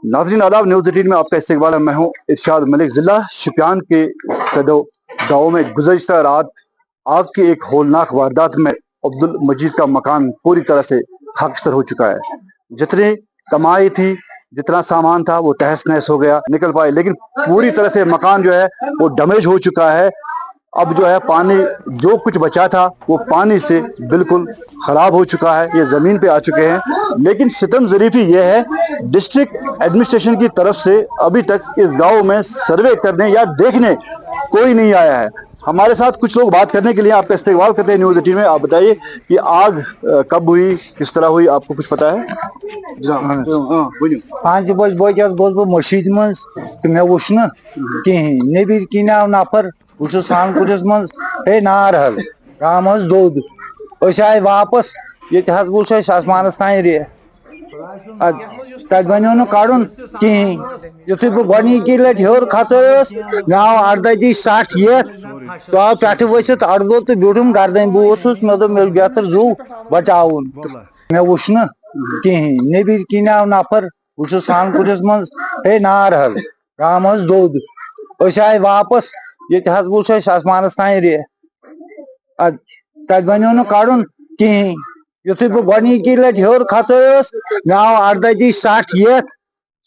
नाज़रीन आदाब, न्यूज़ 18 में आपका इस्तकबाल है। मैं हूँ इरशाद मलिक। ज़िला शुपियान के सदो गाँव में गुज़श्ता रात आग की एक होलनाक वारदात में अब्दुल मजीद का मकान पूरी तरह से खाकस्तर हो चुका है। जितनी कमाई थी, जितना सामान था, वो तहस नहस हो गया, निकल पाए, लेकिन पूरी तरह से मकान जो है वो डैमेज हो चुका है। अब जो है पानी, जो कुछ बचा था वो पानी से बिल्कुल खराब हो चुका है, ये ज़मीन पे आ चुके हैं। लेकिन सितम ज़रीफ़ी ये है, डिस्ट्रिक्ट एडमिनिस्ट्रेशन की तरफ से अभी तक इस गांव में सर्वे करने या देखने कोई नहीं आया है। हमारे साथ कुछ लोग बात करने के लिए आपका इस्तेमाल करते हैं न्यूज़ 18 में। आप बताइए कि आग कब हुई, किस तरह हुई, आपको कुछ पता है? 5 बज गोस बह मशीद मज तो मे वुच न कहीं नबर किन आव नफर बहुत सान कुटिस मज हे नार हल गाम दोद आए वापस ये वो आसमानस तान रे तत बनो न कड़न कहीं युथ बह गोडनिकी लट हर खस मे आव 68-60 ये तो आव पे वसित अड़गो तो ब्यूठम गर्दन बह वोथुस मे दोप मे बेहतर जू बचाउन मे वुच न कहीं नबर किन आव नफर बहुत सान कुटिस मज हे नार हल गाम दोद आए वापस ये वो आसमानस तान रे तत बनो न कड़न कहीं युथ बह गोडनिकी लट हर खस मे आव 68-60 ये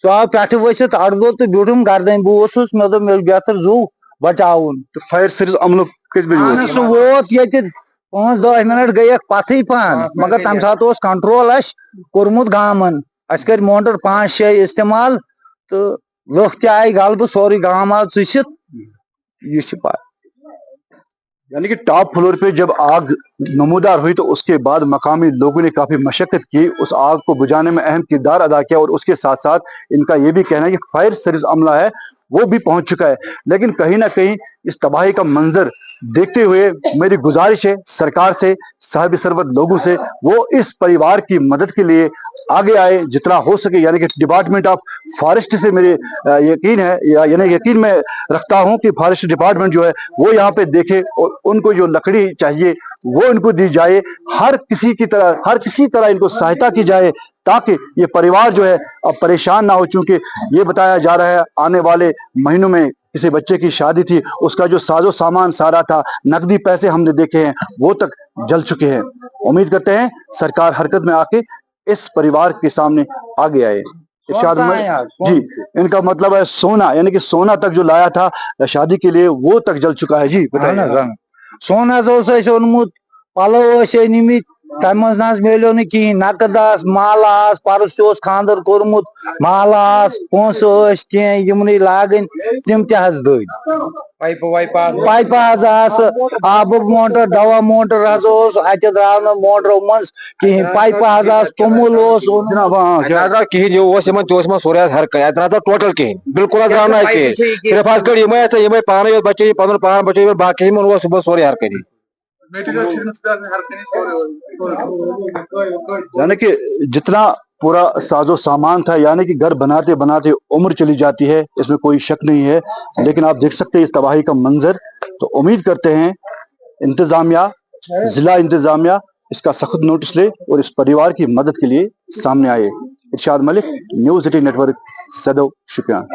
सो आव पे वसित अड़गो तो ब्यूठम गर्दन बह वोथुस मे दोप मे बेहतर जू बचाउन। तो फायर सर्विस अमल किस बजे सह वोत ये 5-10 मिनट गई पथी पहन, मगर तम सात कंट्रोल कोर्मुत गामन कर मोटर 5-6 इस्तेमाल तो लुख तय गलब सोरी गाम आव चुसित ये पा। यानी कि टॉप फ्लोर पे जब आग नमूदार हुई तो उसके बाद मकामी लोगों ने काफी मशक्कत की, उस आग को बुझाने में अहम किरदार अदा किया, और उसके साथ साथ इनका ये भी कहना है कि फायर सर्विस अमला है वो भी पहुंच चुका है। लेकिन कहीं ना कहीं इस तबाही का मंजर देखते हुए मेरी गुजारिश है सरकार से, साहिब सरवत लोगों से, वो इस परिवार की मदद के लिए आगे आए जितना हो सके। यानी कि डिपार्टमेंट ऑफ फॉरेस्ट से मेरे यकीन है, यानी यकीन मैं रखता हूं कि फॉरेस्ट डिपार्टमेंट जो है वो यहाँ पे देखे और उनको जो लकड़ी चाहिए वो इनको दी जाए। हर किसी तरह इनको सहायता की जाए ताकि ये परिवार जो है अब परेशान ना हो। चूंकि ये बताया जा रहा है आने वाले महीनों में किसी बच्चे की शादी थी, उसका जो साजो सामान सारा था, नकदी पैसे हमने देखे हैं वो तक जल चुके हैं। उम्मीद करते हैं सरकार हरकत में आके इस परिवार के सामने आगे आए। इरशाद जी, इनका मतलब है सोना, यानी कि सोना तक जो लाया था शादी के लिए वो तक जल चुका है। जी बताइए। सोना ओनमुत पलो निमित तम मिलो न कहीं नकद माल परस खानदर कोर्मुत माल पोस कह लागन तम दद पाइप आब मोटर दवा मोटर अत द्राव मोटरों मज कहीं पाइप तोमुल कहीं सोरे हर कहीं टोटल कहीं बिल्कुल द्राव ना कहीं सिर्फ कड़ पान बचे पन पान बचे बाकी सुबह सोरे हर कहीं। यानी कि जितना पूरा साजो सामान था, यानी कि घर बनाते बनाते उम्र चली जाती है, इसमें कोई शक नहीं है। लेकिन आप देख सकते हैं इस तबाही का मंजर। तो उम्मीद करते हैं इंतजामिया, जिला इंतजामिया इसका सख्त नोटिस ले और इस परिवार की मदद के लिए सामने आए। इरशाद मलिक, न्यूज़ 18 नेटवर्क, सदो, शुपियान।